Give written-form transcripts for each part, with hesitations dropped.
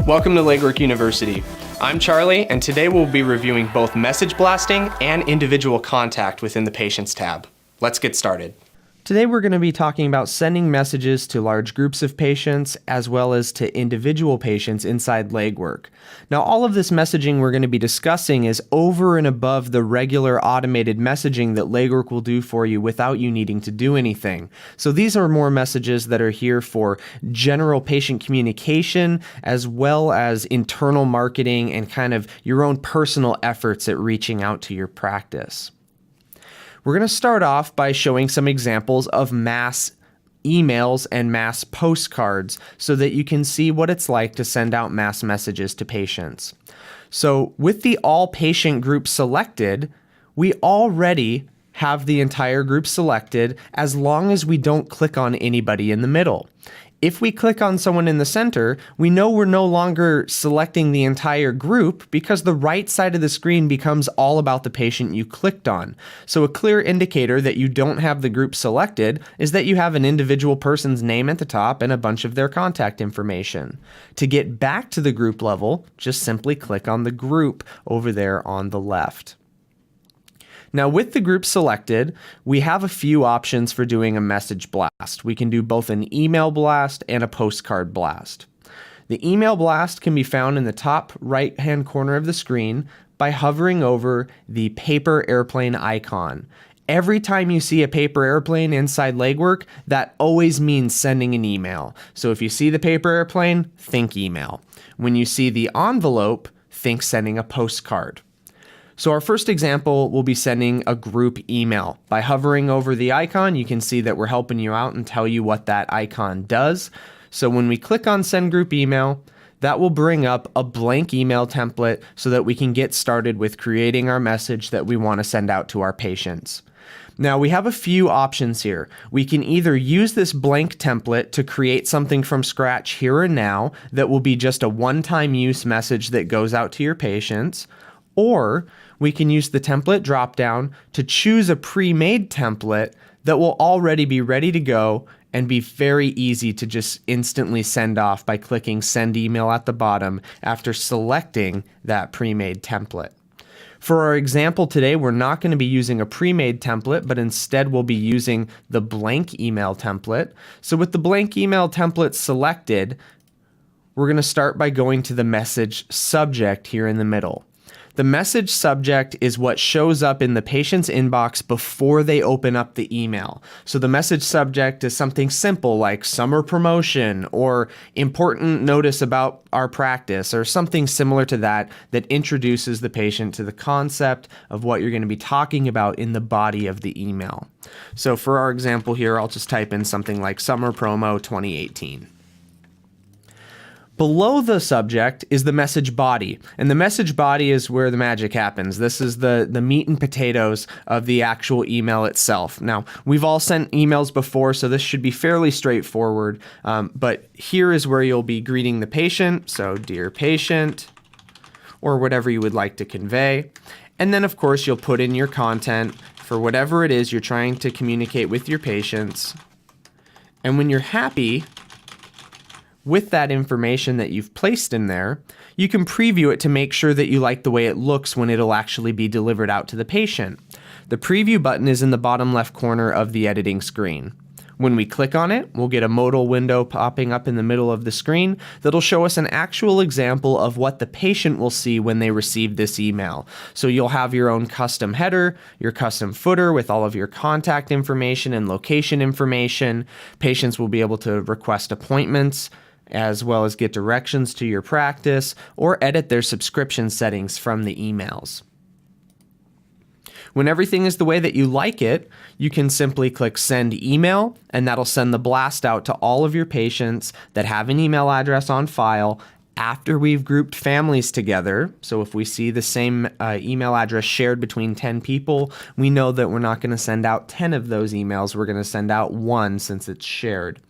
Welcome to Legwork University. I'm Charlie, and today we'll be reviewing both message blasting and individual contact within the Patients tab. Let's get started. Today we're going to be talking about sending messages to large groups of patients as well as to individual patients inside Legwork. Now all of this messaging we're going to be discussing is over and above the regular automated messaging that Legwork will do for you without you needing to do anything. So these are more messages that are here for general patient communication as well as internal marketing and kind of your own personal efforts at reaching out to your practice. We're going to start off by showing some examples of mass emails and mass postcards so that you can see what it's like to send out mass messages to patients. So with the all patient group selected, we already have the entire group selected as long as we don't click on anybody in the middle. If we click on someone in the center, we know we're no longer selecting the entire group because the right side of the screen becomes all about the patient you clicked on. So a clear indicator that you don't have the group selected is that you have an individual person's name at the top and a bunch of their contact information. To get back to the group level, just simply click on the group over there on the left. Now with the group selected, we have a few options for doing a message blast. We can do both an email blast and a postcard blast. The email blast can be found in the top right-hand corner of the screen by hovering over the paper airplane icon. Every time you see a paper airplane inside Legwork, that always means sending an email. So if you see the paper airplane, think email. When you see the envelope, think sending a postcard. So our first example will be sending a group email. By hovering over the icon, you can see that we're helping you out and tell you what that icon does. So when we click on send group email, that will bring up a blank email template so that we can get started with creating our message that we want to send out to our patients. Now we have a few options here. We can either use this blank template to create something from scratch here and now that will be just a one-time use message that goes out to your patients, or we can use the template dropdown to choose a pre-made template that will already be ready to go and be very easy to just instantly send off by clicking send email at the bottom after selecting that pre-made template. For our example today, we're not going to be using a pre-made template, but instead we'll be using the blank email template. So with the blank email template selected, we're going to start by going to the message subject here in the middle. The message subject is what shows up in the patient's inbox before they open up the email. So the message subject is something simple like summer promotion or important notice about our practice or something similar to that that introduces the patient to the concept of what you're going to be talking about in the body of the email. So for our example here, I'll just type in something like summer promo 2018. Below the subject is the message body, and the message body is where the magic happens. This is the meat and potatoes of the actual email itself. Now, we've all sent emails before, so this should be fairly straightforward, but here is where you'll be greeting the patient, so dear patient, or whatever you would like to convey. And then, of course, you'll put in your content for whatever it is you're trying to communicate with your patients. And when you're happy with that information that you've placed in there, you can preview it to make sure that you like the way it looks when it'll actually be delivered out to the patient. The preview button is in the bottom left corner of the editing screen. When we click on it, we'll get a modal window popping up in the middle of the screen that'll show us an actual example of what the patient will see when they receive this email. So you'll have your own custom header, your custom footer with all of your contact information and location information. Patients will be able to request appointments, as well as get directions to your practice or edit their subscription settings from the emails. When everything is the way that you like it, you can simply click send email, and that'll send the blast out to all of your patients that have an email address on file after we've grouped families together. So if we see the same email address shared between 10 people, we know that we're not going to send out 10 of those emails. We're going to send out one since it's shared.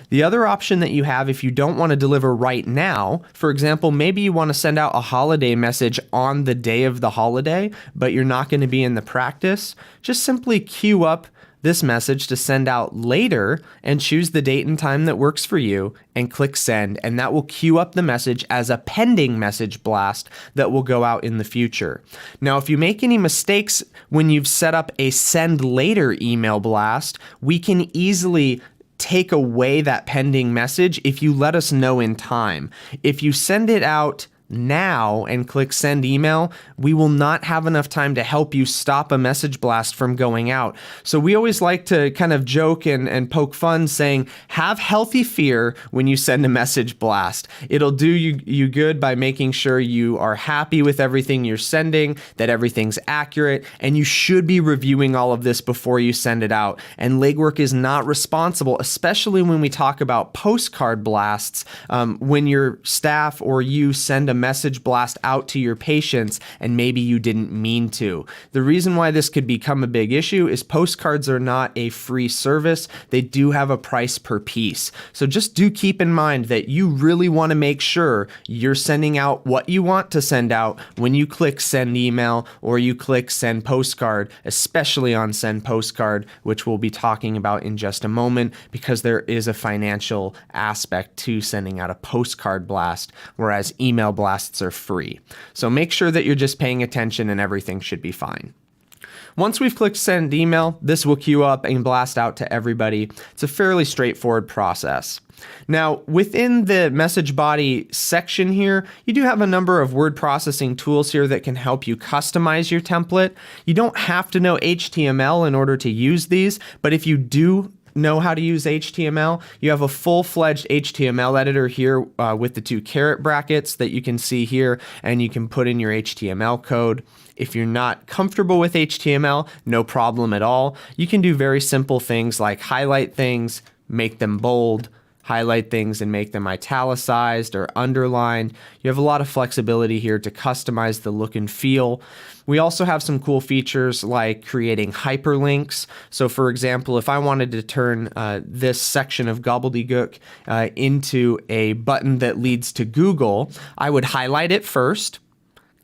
The other option that you have if you don't want to deliver right now, for example, maybe you want to send out a holiday message on the day of the holiday, but you're not going to be in the practice, just simply queue up this message to send out later and choose the date and time that works for you and click send, and that will queue up the message as a pending message blast that will go out in the future. Now, if you make any mistakes when you've set up a send later email blast, we can easily take away that pending message if you let us know in time. If you send it out now and click send email, we will not have enough time to help you stop a message blast from going out. So we always like to kind of joke and poke fun saying, have healthy fear when you send a message blast. It'll do you good by making sure you are happy with everything you're sending, that everything's accurate, and you should be reviewing all of this before you send it out. And Legwork is not responsible, especially when we talk about postcard blasts, when your staff or you send a message blast out to your patients and maybe you didn't mean to. The reason why this could become a big issue is postcards are not a free service. They do have a price per piece. So just do keep in mind that you really want to make sure you're sending out what you want to send out when you click send email or you click send postcard, especially on send postcard, which we'll be talking about in just a moment, because there is a financial aspect to sending out a postcard blast, whereas email blasts are free. So make sure that you're just paying attention and everything should be fine. Once we've clicked send email, this will queue up and blast out to everybody. It's a fairly straightforward process. Now, within the message body section here, you do have a number of word processing tools here that can help you customize your template. You don't have to know HTML in order to use these, but if you do know how to use HTML, you have a full-fledged HTML editor here with the two caret brackets that you can see here, and you can put in your HTML code. If you're not comfortable with HTML, no problem at all. You can do very simple things like highlight things, make them bold, highlight things and make them italicized or underlined. You have a lot of flexibility here to customize the look and feel. We also have some cool features like creating hyperlinks. So for example, if I wanted to turn this section of gobbledygook into a button that leads to Google, I would highlight it first,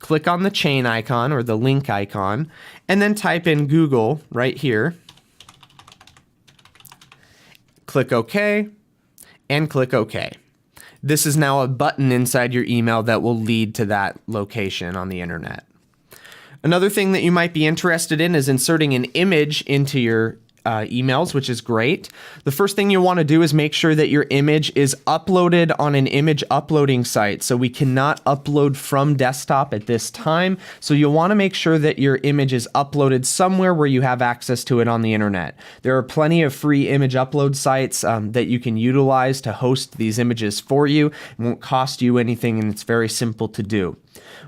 click on the chain icon or the link icon, and then type in Google right here. Click OK. And click OK. This is now a button inside your email that will lead to that location on the internet. Another thing that you might be interested in is inserting an image into your emails, which is great. The first thing you want to do is make sure that your image is uploaded on an image uploading site. So we cannot upload from desktop at this time. So you'll want to make sure that your image is uploaded somewhere where you have access to it on the internet. There are plenty of free image upload sites that you can utilize to host these images for you. It won't cost you anything, and it's very simple to do.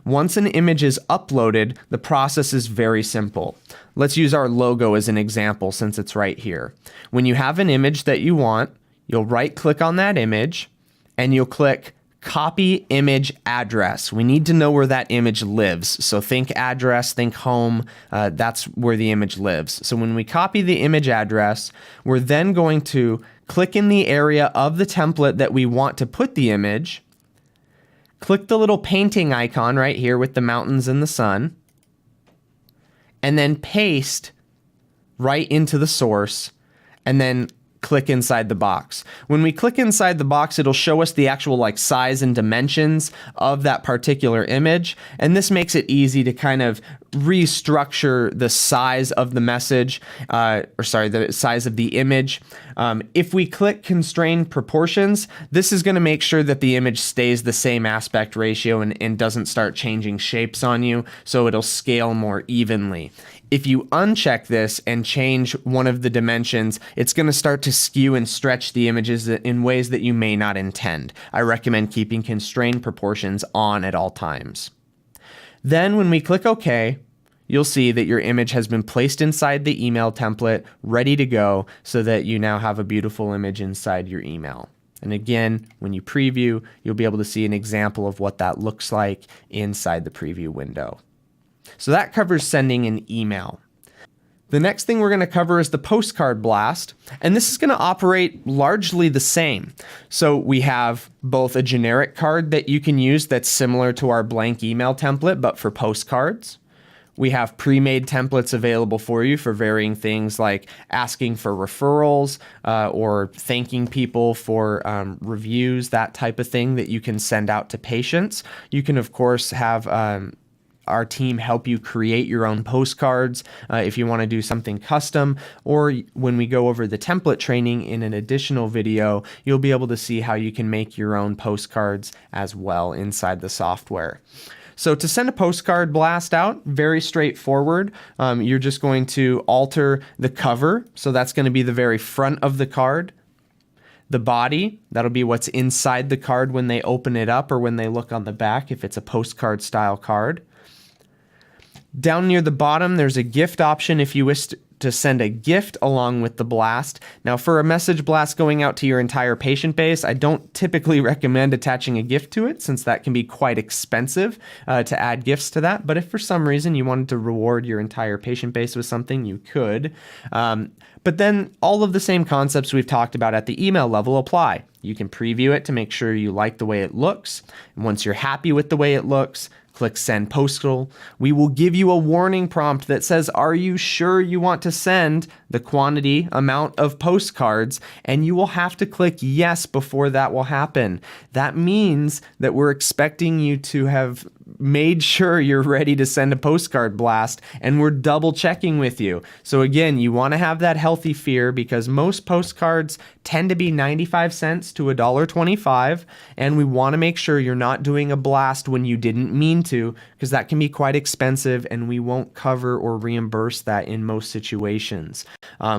Once an image is uploaded, the process is very simple. Let's use our logo as an example since it's right here. When you have an image that you want, you'll right-click on that image and you'll click Copy Image Address. We need to know where that image lives. So think address, think home. That's where the image lives. So when we copy the image address, we're then going to click in the area of the template that we want to put the image. Click the little painting icon right here with the mountains and the sun, and then paste right into the source, and then click inside the box. When we click inside the box, it'll show us the actual size and dimensions of that particular image, and this makes it easy to kind of restructure the size of the message, the size of the image. If we click constrain proportions, this is going to make sure that the image stays the same aspect ratio and doesn't start changing shapes on you, so it'll scale more evenly. If you uncheck this and change one of the dimensions, it's going to start to skew and stretch the images in ways that you may not intend. I recommend keeping constrained proportions on at all times. Then when we click OK, you'll see that your image has been placed inside the email template, ready to go, so that you now have a beautiful image inside your email. And again, when you preview, you'll be able to see an example of what that looks like inside the preview window. So that covers sending an email. The next thing we're going to cover is the postcard blast, and this is going to operate largely the same. So we have both a generic card that you can use that's similar to our blank email template, but for postcards. We have pre-made templates available for you for varying things like asking for referrals or thanking people for reviews, that type of thing that you can send out to patients. You can, of course, have our team help you create your own postcards if you want to do something custom, or when we go over the template training in an additional video, you'll be able to see how you can make your own postcards as well inside the software. So to send a postcard blast out, very straightforward. You're just going to alter the cover. So that's going to be the very front of the card. The body, that'll be what's inside the card when they open it up or when they look on the back if it's a postcard style card. Down near the bottom, there's a gift option if you wish to send a gift along with the blast. Now, for a message blast going out to your entire patient base, I don't typically recommend attaching a gift to it since that can be quite expensive to add gifts to that. But if for some reason you wanted to reward your entire patient base with something, you could. But then all of the same concepts we've talked about at the email level apply. You can preview it to make sure you like the way it looks. And once you're happy with the way it looks, click Send Postal. We will give you a warning prompt that says, are you sure you want to send the quantity amount of postcards? And you will have to click yes before that will happen. That means that we're expecting you to have made sure you're ready to send a postcard blast, and we're double checking with you. So again, you want to have that healthy fear because most postcards tend to be 95 cents to $1.25, and we want to make sure you're not doing a blast when you didn't mean to, because that can be quite expensive and we won't cover or reimburse that in most situations.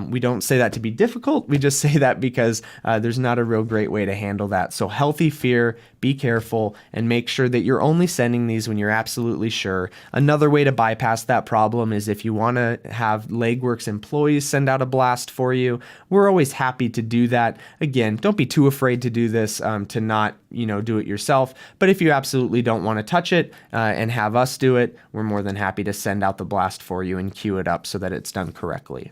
We don't say that to be difficult, we just say that because there's not a real great way to handle that. So healthy fear, be careful, and make sure that you're only sending these when you're absolutely sure. Another way to bypass that problem is if you want to have Legworks employees send out a blast for you, we're always happy to do that. Again, don't be too afraid to do this to not do it yourself. But if you absolutely don't want to touch it and have us do it, we're more than happy to send out the blast for you and queue it up so that it's done correctly.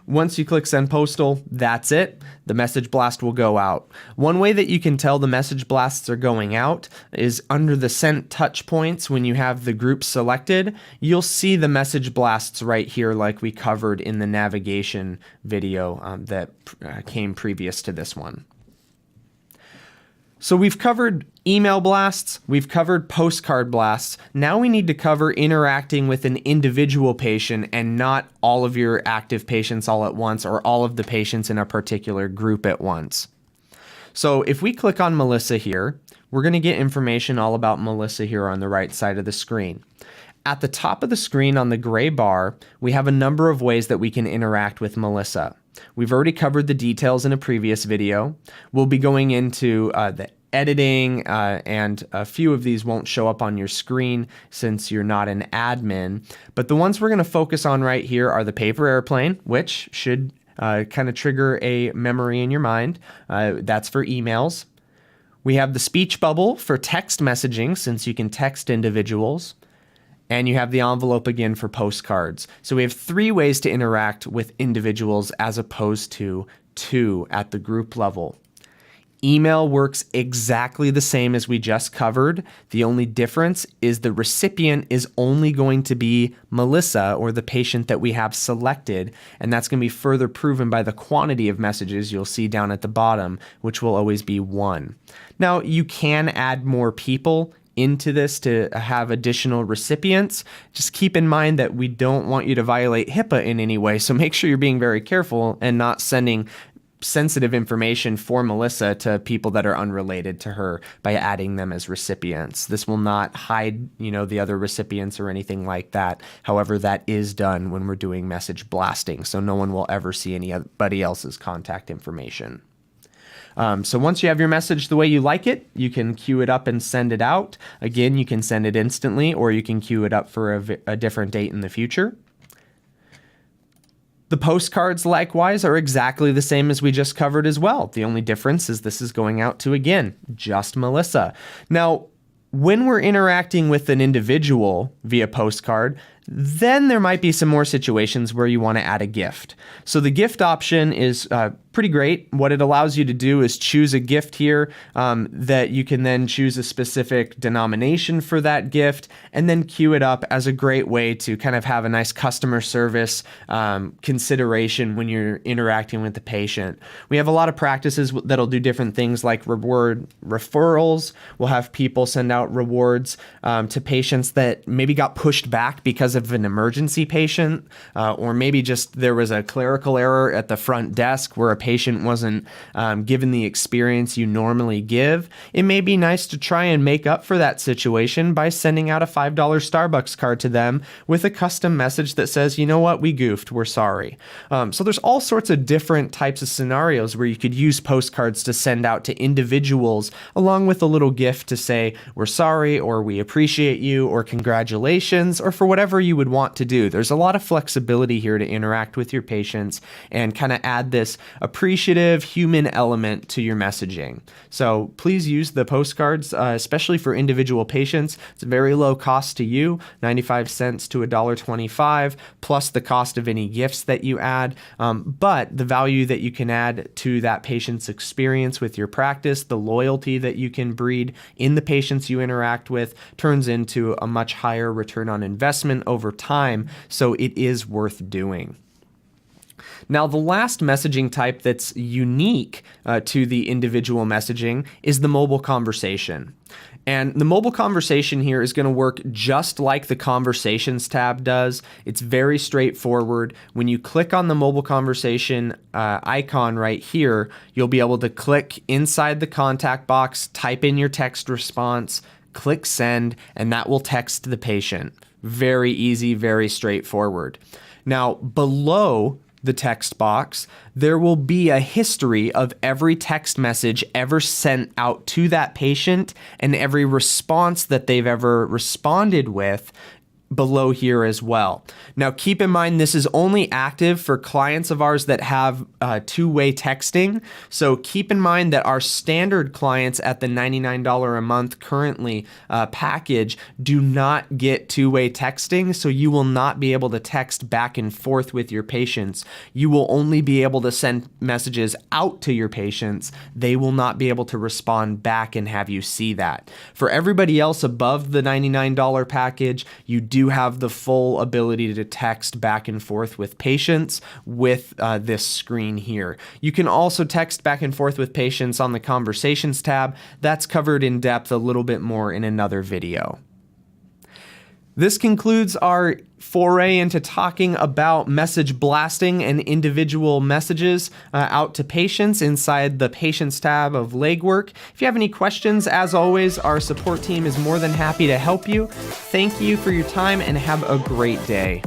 Once you click Send Postal, that's it. The message blast will go out. One way that you can tell the message blasts are going out is under the sent touch points. When you have the group selected, you'll see the message blasts right here like we covered in the navigation video that came previous to this one. So we've covered email blasts, we've covered postcard blasts. Now we need to cover interacting with an individual patient and not all of your active patients all at once or all of the patients in a particular group at once. So if we click on Melissa here, we're going to get information all about Melissa here on the right side of the screen. At the top of the screen on the gray bar, we have a number of ways that we can interact with Melissa. We've already covered the details in a previous video. We'll be going into the editing, and a few of these won't show up on your screen since you're not an admin. But the ones we're going to focus on right here are the paper airplane, which should kind of trigger a memory in your mind. That's for emails. We have the speech bubble for text messaging, since you can text individuals. And you have the envelope again for postcards. So we have 3 ways to interact with individuals as opposed to 2 at the group level. Email works exactly the same as we just covered. The only difference is the recipient is only going to be Melissa, or the patient that we have selected, and that's going to be further proven by the quantity of messages you'll see down at the bottom, which will always be 1. Now, you can add more people into this to have additional recipients. Just keep in mind that we don't want you to violate HIPAA in any way, so make sure you're being very careful and not sending sensitive information for Melissa to people that are unrelated to her by adding them as recipients. This will not hide, the other recipients or anything like that. However, that is done when we're doing message blasting, so no one will ever see anybody else's contact information. So once you have your message the way you like it, you can queue it up and send it out. Again, you can send it instantly, or you can queue it up for a different date in the future. The postcards, likewise, are exactly the same as we just covered as well. The only difference is this is going out to, again, just Melissa. Now, when we're interacting with an individual via postcard, Then there might be some more situations where you want to add a gift. So the gift option is pretty great. What it allows you to do is choose a gift here that you can then choose a specific denomination for that gift and then queue it up as a great way to kind of have a nice customer service consideration when you're interacting with the patient. We have a lot of practices that'll do different things like reward referrals. We'll have people send out rewards to patients that maybe got pushed back because of an emergency patient, or maybe just there was a clerical error at the front desk where a patient wasn't given the experience you normally give. It may be nice to try and make up for that situation by sending out a $5 Starbucks card to them with a custom message that says, you know what, we goofed, we're sorry. So there's all sorts of different types of scenarios where you could use postcards to send out to individuals along with a little gift to say, we're sorry, or we appreciate you, or congratulations, or for whatever you would want to do. There's a lot of flexibility here to interact with your patients and kind of add this appreciative human element to your messaging. So please use the postcards, especially for individual patients. It's very low cost to you, 95 cents to $1.25, plus the cost of any gifts that you add. But the value that you can add to that patient's experience with your practice, the loyalty that you can breed in the patients you interact with, turns into a much higher return on investment over time. So it is worth doing. Now, the last messaging type that's unique to the individual messaging is the mobile conversation. And the mobile conversation here is going to work just like the Conversations tab does. It's very straightforward. When you click on the mobile conversation icon right here, you'll be able to click inside the contact box, type in your text response, click send, and that will text the patient. Very easy, very straightforward. Now, below the text box, there will be a history of every text message ever sent out to that patient and every response that they've ever responded with below here as well. Now, keep in mind, this is only active for clients of ours that have two-way texting. So keep in mind that our standard clients at the $99 a month currently package do not get two-way texting. So you will not be able to text back and forth with your patients. You will only be able to send messages out to your patients. They will not be able to respond back and have you see that. For everybody else above the $99 package, you do have the full ability to text back and forth with patients with this screen here. You can also text back and forth with patients on the Conversations tab. That's covered in depth a little bit more in another video. This concludes our foray into talking about message blasting and individual messages out to patients inside the Patients tab of Legwork. If you have any questions, as always, our support team is more than happy to help you. Thank you for your time and have a great day.